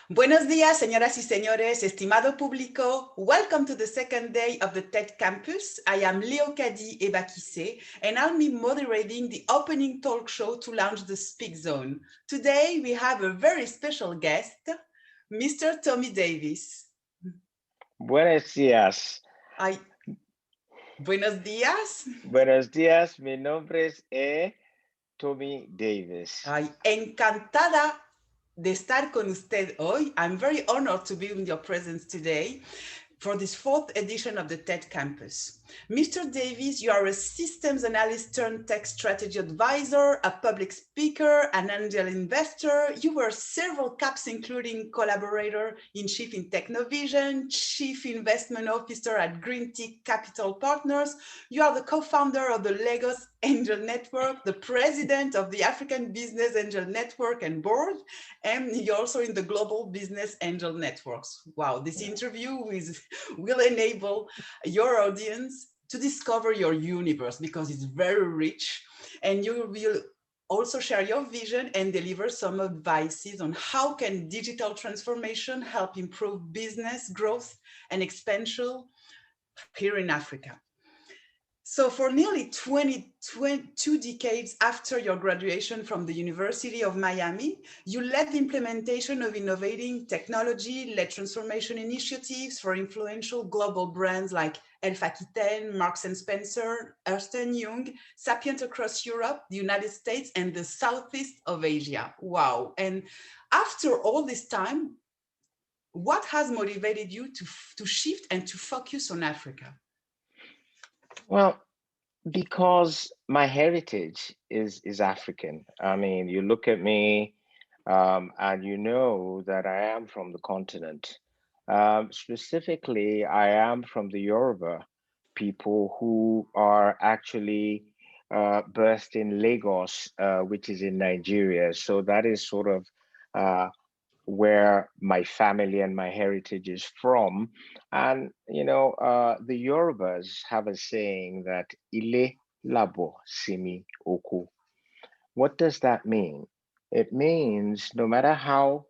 Buenos días, señoras y señores, estimado público. Welcome to the second day of the Teg Campus. I am Léocadie Ebakisse, and I'll be moderating the opening talk show to launch the Speak Zone. Today, we have a very special guest, Mr. Tommy Davis. Buenos días. Buenos días. Buenos días, mi nombre es Tommy Davis. Encantada de estar con usted hoy. I'm very honored to be in your presence today for this fourth edition of the TED Campus. Mr. Davis, you are a systems analyst turned tech strategy advisor, a public speaker, an angel investor. You wear several caps, including collaborator-in-chief in Technovision, chief investment officer at Green Tech Capital Partners. You are the co-founder of the Lagos Angel Network, the president of the African Business Angel Network and board, and you're also in the Global Business Angel Networks. Wow, this interview will enable your audience to discover your universe because it's very rich, and you will also share your vision and deliver some advices on how can digital transformation help improve business growth and expansion here in Africa. So for nearly 22 decades after your graduation from the University of Miami, you led the implementation of innovating technology-led transformation initiatives for influential global brands like Elf Aquitaine, Marks & Spencer, Ernst & Young, Sapient across Europe, the United States, and the Southeast of Asia. Wow. And after all this time, what has motivated you to shift and to focus on Africa? Well, because my heritage is African. I mean, you look at me and you know that I am from the continent. Specifically, I am from the Yoruba people who are actually birthed in Lagos, which is in Nigeria. So that is sort of where my family and my heritage is from. And, the Yorubas have a saying that Ile Labo Simi Oku. What does that mean? It means no matter how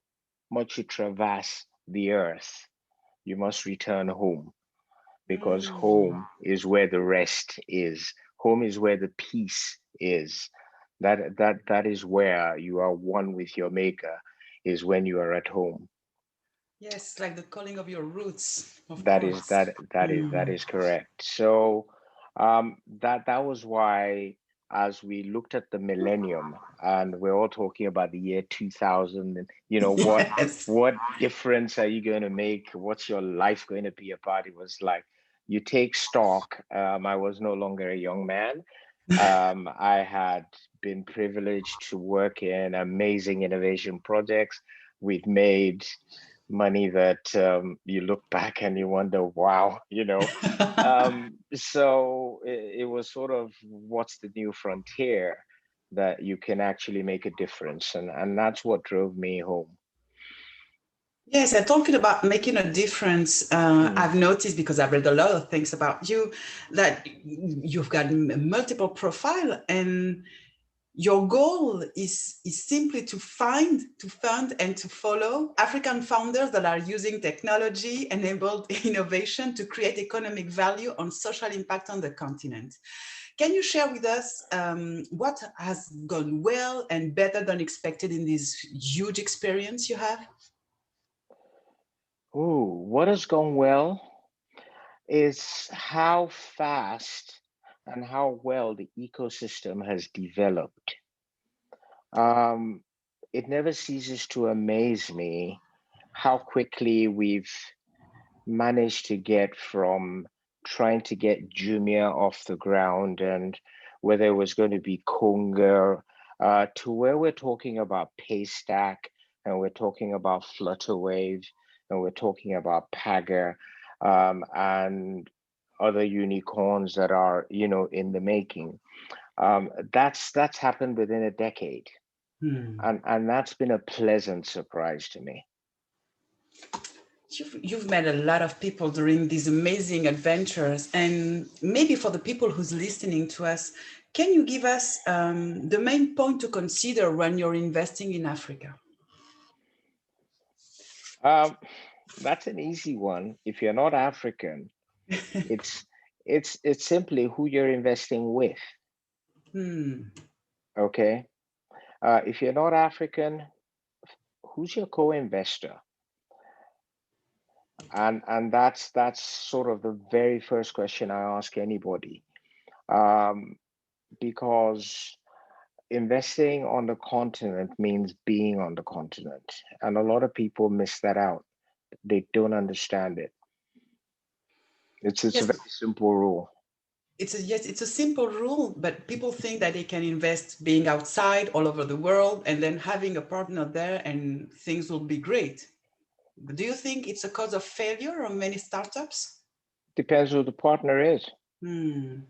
much you traverse the earth, you must return home because home is where the rest is. Home is where the peace is. That is where you are one with your maker, is when you are at home. Yes, like the calling of your roots, of That course. is correct. So that was why, as we looked at the millennium, and we're all talking about the year 2000, and Yes. what difference are you going to make? What's your life going to be about? It was like you take stock. I was no longer a young man. I had been privileged to work in amazing innovation projects. We've made money that you look back and you wonder, wow, So it was sort of what's the new frontier that you can actually make a difference. And that's what drove me home. Yes, and talking about making a difference, I've noticed, because I've read a lot of things about you, that you've got multiple profiles, and your goal is simply to find, to fund, and to follow African founders that are using technology-enabled innovation to create economic value on social impact on the continent. Can you share with us what has gone well and better than expected in this huge experience you have? Oh, what has gone well is how fast and how well the ecosystem has developed. It never ceases to amaze me how quickly we've managed to get from trying to get Jumia off the ground and whether it was going to be Conga to where we're talking about Paystack and we're talking about Flutterwave and we're talking about Pagger and other unicorns that are, in the making. That's happened within a decade. And that's been a pleasant surprise to me. You've met a lot of people during these amazing adventures, and maybe for the people who's listening to us, can you give us the main point to consider when you're investing in Africa? Um, that's an easy one. If you're not African, it's it's simply who you're investing with. Hmm. Okay. If you're not African, who's your co-investor? And that's sort of the very first question I ask anybody. Um, because investing on the continent means being on the continent. And a lot of people miss that out. They don't understand it. It's a Yes, very simple rule. it's a simple rule, but people think that they can invest being outside all over the world and then having a partner there and things will be great. Do you think it's a cause of failure of many startups? Depends who the partner is. Hmm.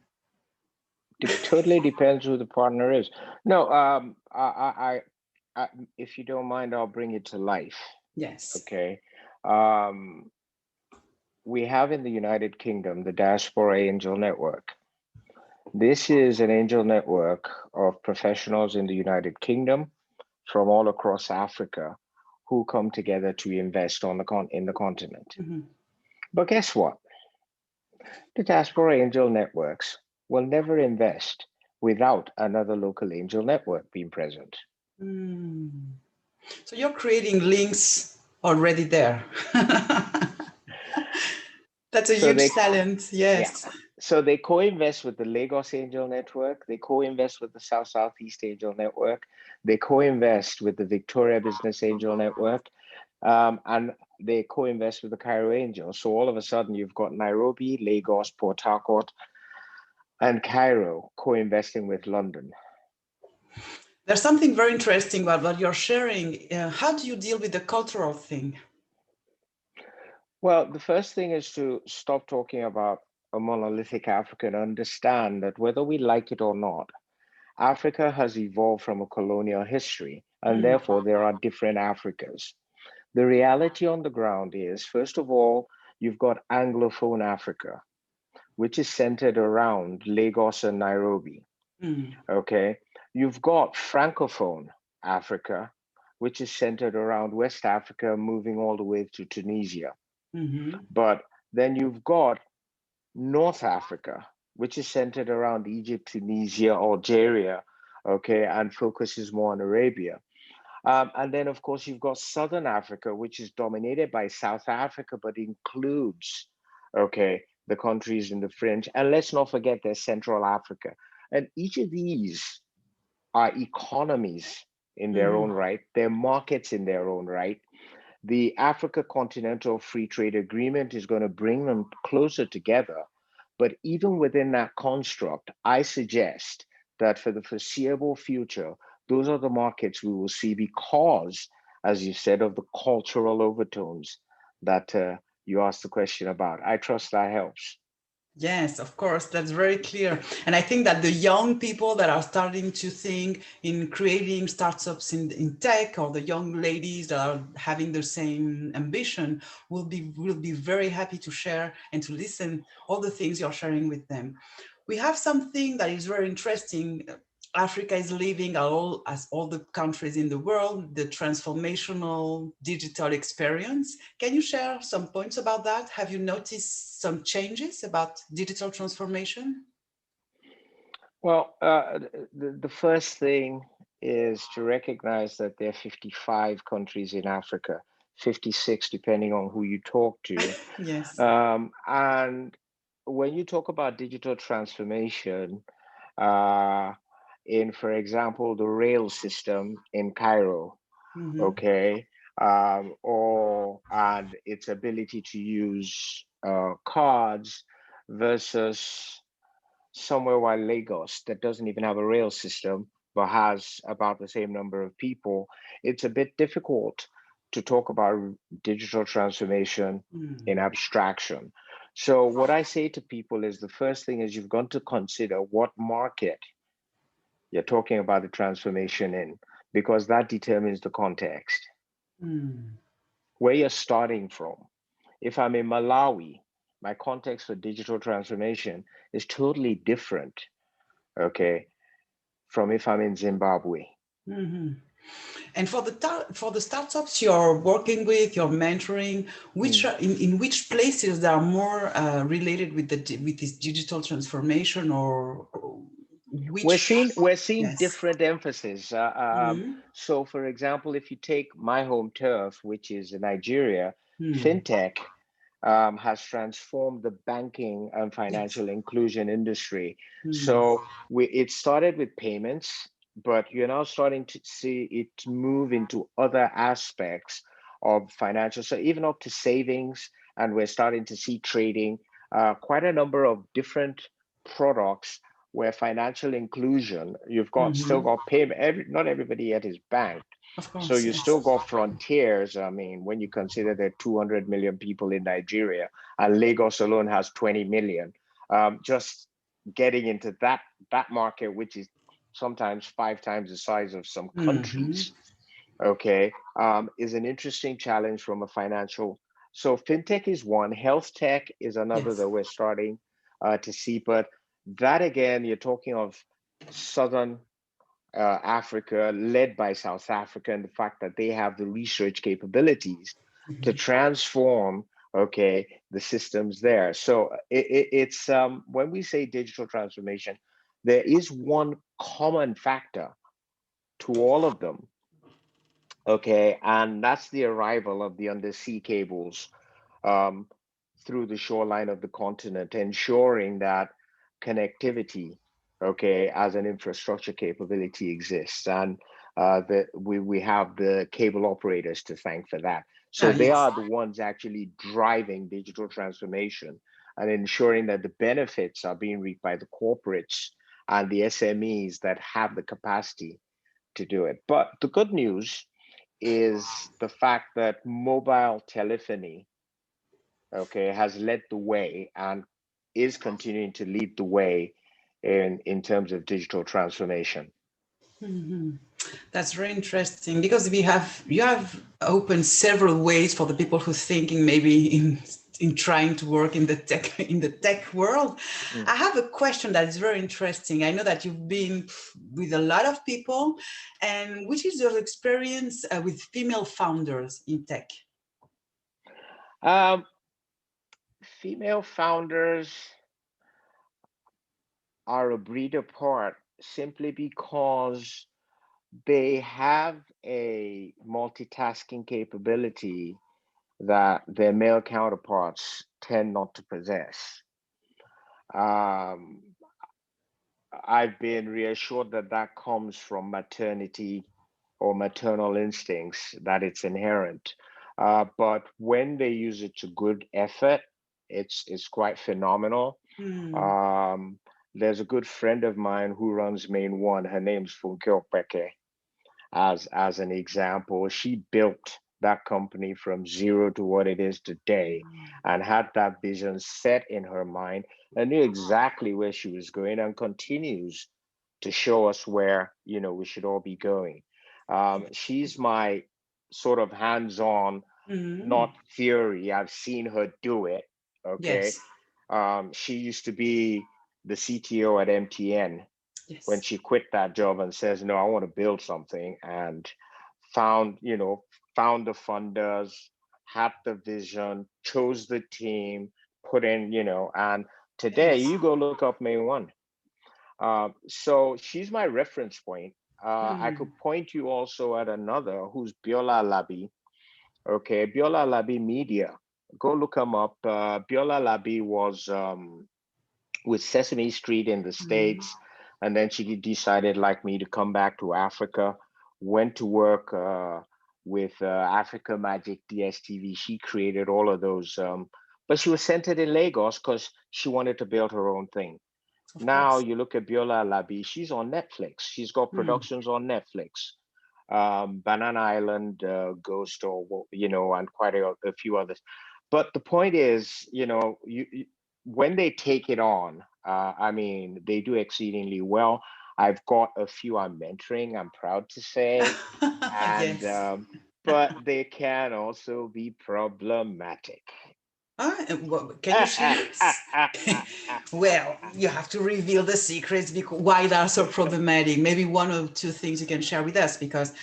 Totally depends who the partner is. No, I, if you don't mind, I'll bring it to life. Yes. Okay. Um, we have in the United Kingdom the Diaspora Angel Network. This is an angel network of professionals in the United Kingdom from all across Africa who come together to invest on in the continent. Mhm. But guess what? The Diaspora Angel Networks will never invest without another local angel network being present. Hmm. So you're creating links already there. That's a So huge they, talent. yeah. Yes. So they co-invest with the Lagos Angel Network. They co-invest with the South Southeast Angel Network. They co-invest with the Victoria Business Angel Network, and they co-invest with the Cairo Angel. So all of a sudden, you've got Nairobi, Lagos, Port Harcourt, and Cairo co-investing with London. There's something very interesting about what you're sharing. How do you deal with the cultural thing? Well, the first thing is to stop talking about a monolithic Africa and understand that whether we like it or not, Africa has evolved from a colonial history, and Mm, therefore there are different Africas. The reality on the ground is, first of all, you've got Anglophone Africa, which is centered around Lagos and Nairobi. mm, Okay. You've got Francophone Africa, which is centered around West Africa, moving all the way to Tunisia. mhm, But then you've got North Africa, which is centered around Egypt, Tunisia, Algeria, okay, and focuses more on Arabia. And then, of course, you've got Southern Africa, which is dominated by South Africa, but includes, okay, the countries in the fringe. And let's not forget there's Central Africa. And each of these are economies in their mhm. own right, they're markets in their own right. The Africa Continental Free Trade Agreement is going to bring them closer together. But even within that construct, I suggest that for the foreseeable future, those are the markets we will see because, as you said, of the cultural overtones that you asked the question about. I trust that helps. Yes, of course, that's very clear. And I think that the young people that are starting to think in creating startups in tech, or the young ladies that are having the same ambition, will be very happy to share and to listen all the things you're sharing with them. We have something that is very interesting. Africa is living as all the countries in the world, the transformational digital experience. Can you share some points about that? Have you noticed some changes about digital transformation? Well, the first thing is to recognize that there are 55 countries in Africa, 56 depending on who you talk to. Yes. And when you talk about digital transformation, uh, in, for example, the rail system in Cairo, Mm-hmm. okay, or and its ability to use cards versus somewhere like Lagos that doesn't even have a rail system but has about the same number of people, it's a bit difficult to talk about digital transformation in Mm. abstraction. So, what I say to people is the first thing is you've got to consider what market you're talking about the transformation in, because that determines the context, Mm. where you're starting from. If I'm in Malawi, my context for digital transformation is totally different, okay, from if I'm in Zimbabwe. Mm-hmm. And for the startups you're working with, you're mentoring, which Mm. are, in which places that are more related with with this digital transformation, or We're which? seeing Yes. different emphasis. Mm-hmm. So, for example, if you take my home turf, which is Nigeria, Hmm. fintech has transformed the banking and Yes. financial inclusion industry. Hmm. So it started with payments, but you're now starting to see it move into other aspects of financial, so even up to savings, and we're starting to see trading, quite a number of different products where financial inclusion, you've got still Mm-hmm. got payment. Not everybody yet is banked. Of So course, you yes. still got frontiers. I mean, when you consider there are 200 million people in Nigeria and Lagos alone has 20 million, just getting into that market, which is sometimes 5 times the size of some Mm-hmm. countries, okay, is an interesting challenge from a financial. So fintech is one, health tech is another Yes. that we're starting to see. But that again, you're talking of Southern Africa, led by South Africa, and the fact that they have the research capabilities to Mm-hmm. transform, okay, the systems there. So it's when we say digital transformation, there is one common factor to all of them, okay, and that's the arrival of the undersea cables um, through the shoreline of the continent, ensuring that connectivity, okay, as an infrastructure capability exists. And that we have the cable operators to thank for that. Ah, So they yes. are the ones actually driving digital transformation and ensuring that the benefits are being reaped by the corporates and the SMEs that have the capacity to do it. But the good news is the fact that mobile telephony, okay, has led the way and is continuing to lead the way in terms of digital transformation. Mm-hmm. That's very interesting, because you have opened several ways for the people who thinking maybe in trying to work in the tech in the tech world. Mm. I have a question that is very interesting. I know that you've been with a lot of people, and which is your experience with female founders in tech? Um, Female founders are a breed apart simply because they have a multitasking capability that their male counterparts tend not to possess. Um, I've been reassured that that comes from maternity or maternal instincts, that it's inherent. But when they use it to good effort, it's quite phenomenal. Hmm. Um, there's a good friend of mine who runs Main One. Her name's Funke Opeke. As an example, she built that company from zero to what it is today, and had that vision set in her mind and knew exactly where she was going, and continues to show us where we should all be going. She's my sort of hands-on, Hmm. not theory. I've seen her do it. Okay. Yes. She used to be the CTO at MTN when Yes. she quit that job and says, no, I want to build something, and found, found the funders, had the vision, chose the team, put in, and today Yes. you go look up May 1. So she's my reference point. I Hmm. could point you also at another who's Biola Labi. Okay, Biola Labi Media. Go look him up. Biola Labi was with Sesame Street in the Hmm. States, and then she decided, like me, to come back to Africa. Went to work with Africa Magic DSTV. She created all of those, but she was centered in Lagos because she wanted to build her own thing. Of Now course. you look at Biola Labi, she's on Netflix. She's got Hmm. productions on Netflix. Banana Island, Ghost, or and quite a few others. But the point is, when they take it on, I mean, they do exceedingly well. I've got a few I'm mentoring, I'm proud to say, and Yes. but they can also be problematic. Can you share? Well, you have to reveal the secrets because why they are so problematic. Maybe one or two things you can share with us, because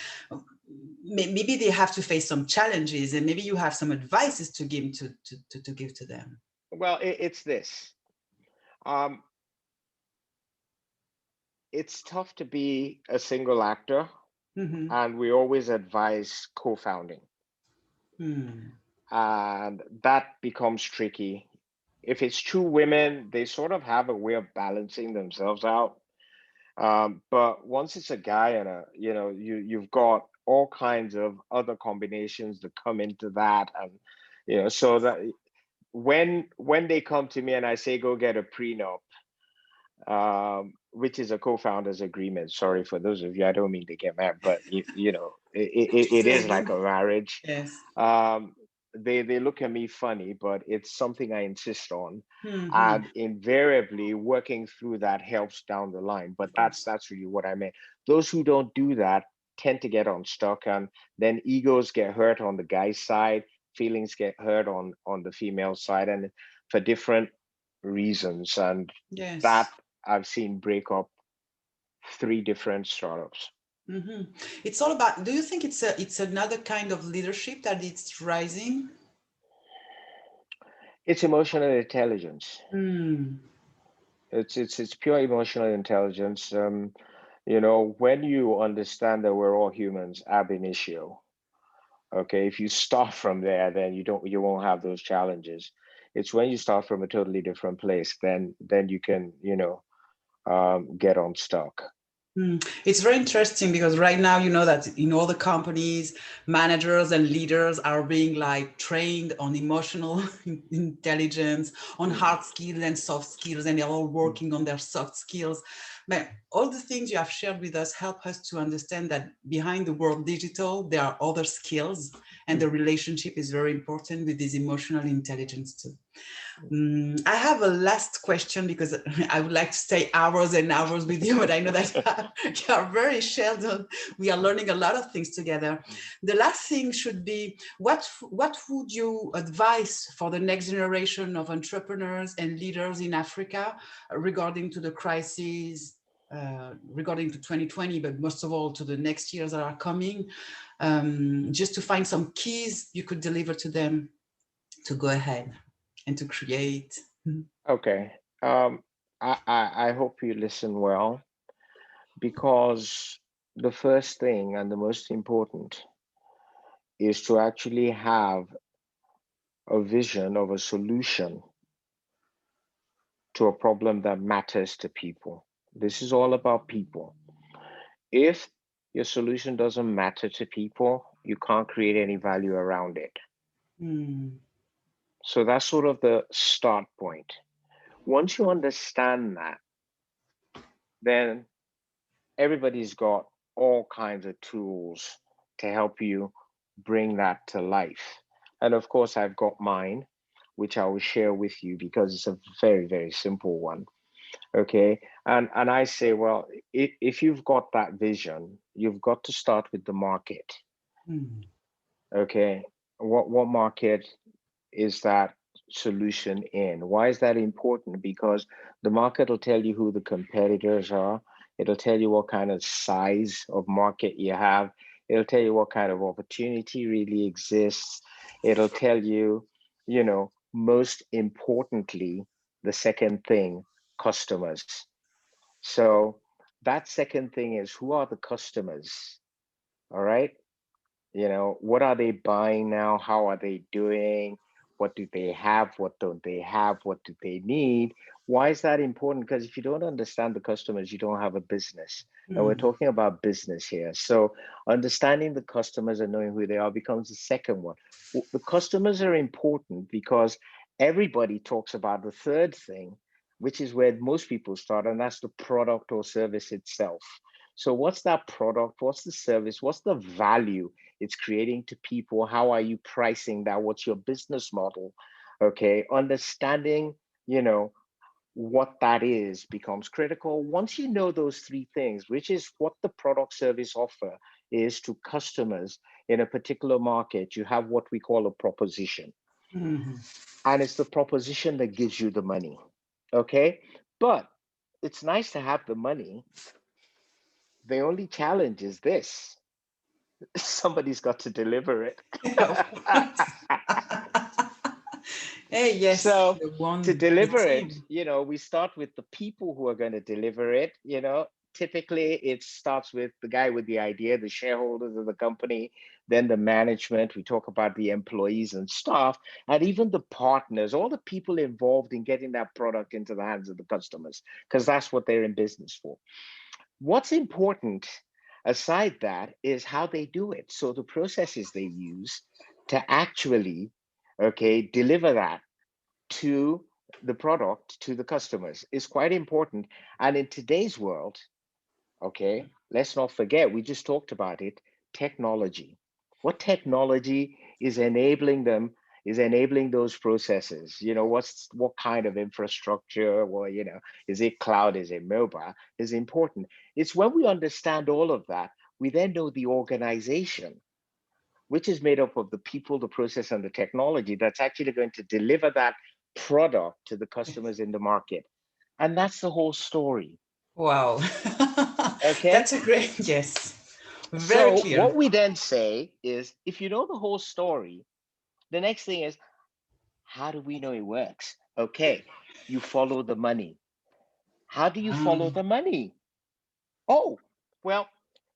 maybe they have to face some challenges, and maybe you have some advices to give to give to them. Well, it's this. Um, it's tough to be a single actor, Mm-hmm. and we always advise co-founding, Hmm. and that becomes tricky. If it's two women, they sort of have a way of balancing themselves out. But once it's a guy and you've got all kinds of other combinations that come into that, and so that when they come to me and I say go get a prenup, which is a co-founders agreement. Sorry for those of you, I don't mean to get mad, but it is like a marriage. Yes. Um, they look at me funny, but it's something I insist on, Mm-hmm. and invariably working through that helps down the line. But that's really what I meant. Those who don't do that tend to get unstuck, and then egos get hurt on the guy's side, feelings get hurt on the female side, and for different reasons. And that Yes. I've seen break up three different startups. Mm-hmm. It's all about. Do you think it's another kind of leadership that it's rising? It's emotional intelligence. Hmm. It's pure emotional intelligence. When you understand that we're all humans ab initio, okay, if you start from there, then you won't have those challenges. It's when you start from a totally different place, then you can, get unstuck. It's very interesting because right now, you know that in all the companies, managers and leaders are being like trained on emotional intelligence, on Mm, hard skills and soft skills, and they're all mm, working on their soft skills. But all the things you have shared with us help us to understand that behind the word digital, there are other skills, and the mm, relationship is very important with this emotional intelligence too. mm. I have a last question because I would like to stay hours and hours with you, but I know that you are very Sheldon. We are learning a lot of things together. The last thing should be what would you advise for the next generation of entrepreneurs and leaders in Africa regarding to the crisis, regarding to 2020, but most of all to the next years that are coming, just to find some keys you could deliver to them to go ahead and to create. Okay. Um, I hope you listen well, because the first thing and the most important is to actually have a vision of a solution to a problem that matters to people. This is all about people. If your solution doesn't matter to people, you can't create any value around it. Mm, So that's sort of the start point. Once you understand that, then everybody's got all kinds of tools to help you bring that to life. And of course, I've got mine, which I will share with you because it's a very, very simple one. Okay. And I say, well, if you've got that vision, you've got to start with the market. mm, Okay. What market is that solution in? Why is that important? Because the market will tell you who the competitors are. It'll tell you what kind of size of market you have. It'll tell you what kind of opportunity really exists. It'll tell you, most importantly, the second thing, customers. So that second thing is, who are the customers? All right. What are they buying now? How are they doing? What do they have? What don't they have? What do they need? Why is that important? Because if you don't understand the customers, you don't have a business. And we're mm, talking about business here. So understanding the customers and knowing who they are becomes the second one. The customers are important because everybody talks about the third thing, which is where most people start, and that's the product or service itself. So what's that product? What's the service? What's the value it's creating to people? How are you pricing that? What's your business model? Okay, understanding, you know, what that is becomes critical. Once you know those three things, which is what the product service offer is to customers in a particular market, you have what we call a proposition. And it's the proposition that gives you the money. Okay. But it's nice to have the money. The only challenge is this: somebody's got to deliver it. Of course. Hey, yes, So to the deliver it, team. we start with the people who are going to deliver it. Typically it starts with the guy with the idea, the shareholders of the company, then the management. We talk about the employees and staff, and even the partners, all the people involved in getting that product into the hands of the customers, because that's what they're in business for. What's important aside that is how they do it. So the processes they use to actually, deliver that to the product, to the customers, is quite important. And in today's world, let's not forget, we just talked about it, technology. What technology is enabling them, is enabling those processes? What kind of infrastructure? Well, is it cloud, is it mobile, is important. It's when we understand all of that, we then know the organization, which is made up of the people, the process, and the technology, that's actually going to deliver that product to the customers in the market. And that's the whole story. Wow. Okay. That's a great, yes. Very So clear. what we then say is, if you know the whole story, the next thing is, how do we know it works? Okay, you follow the money. How do you follow the money? Oh, well,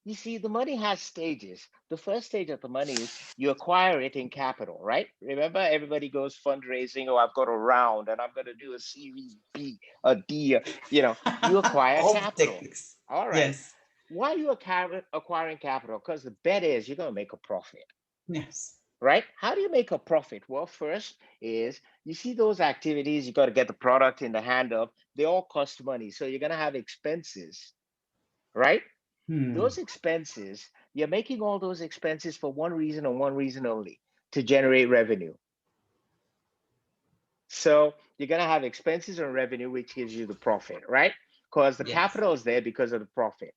you see, the money has stages. The first stage of the money is you acquire it in capital, right? Remember, everybody goes fundraising. Oh, I've got a round and I'm going to do a series B, a D. You acquire All the capital. techniques. All right. Yes. Why are you acquiring capital? Because the bet is you're going to make a profit. Yes. Right? How do you make a profit? Well, first is, you see those activities, you got to get the product in the hand of, they all cost money. So you're going to have expenses, right? Those expenses, you're making all those expenses for one reason and one reason only: to generate revenue. So you're going to have expenses and revenue, which gives you the profit, right? Because the Yes. capital is there because of the profit.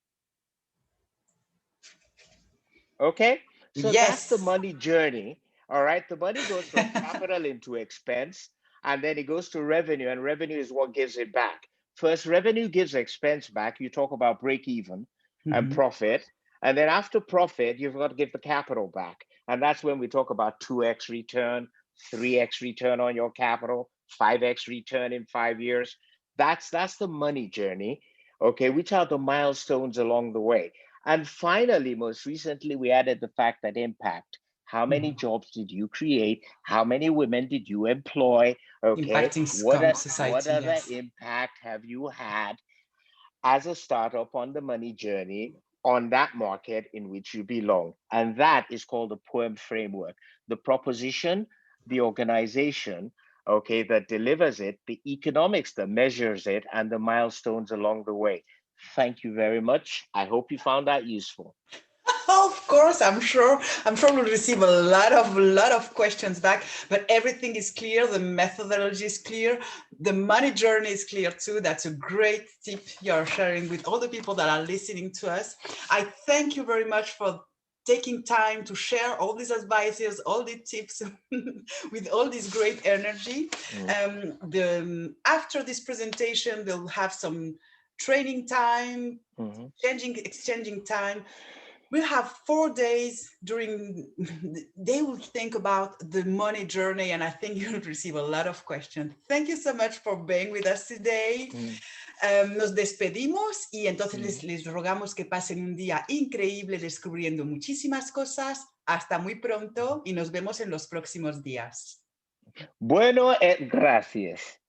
Okay, so that's the Yes. money journey. All right, the money goes from capital into expense, and then it goes to revenue, and revenue is what gives it back. First, revenue gives expense back. You talk about break even and profit, and then after profit, you've got to give the capital back, and that's when we talk about 2x return, 3x return on your capital, 5x return in 5 years. That's the money journey. Okay, which are the milestones along the way. And finally, most recently, we added the fact that impact. How many jobs did you create? How many women did you employ? Okay, Impacting what society, other yes. impact have you had as a startup on the money journey on that market in which you belong? And that is called the POEM framework. The proposition, the organization, that delivers it, the economics that measures it, and the milestones along the way. Thank you very much. I hope you found that useful. Of course, I'm sure we'll receive a lot of questions back, but everything is clear. The methodology is clear. The money journey is clear too. That's a great tip you're sharing with all the people that are listening to us. I thank you very much for taking time to share all these advices, all the tips with all this great energy. After this presentation, we'll have some training time, exchanging time. We'll have 4 days during, they will think about the money journey, and I think you'll receive a lot of questions. Thank you so much for being with us today. Nos despedimos y entonces les rogamos que pasen un día increíble descubriendo muchísimas cosas. Hasta muy pronto y nos vemos en los próximos días. Bueno, gracias.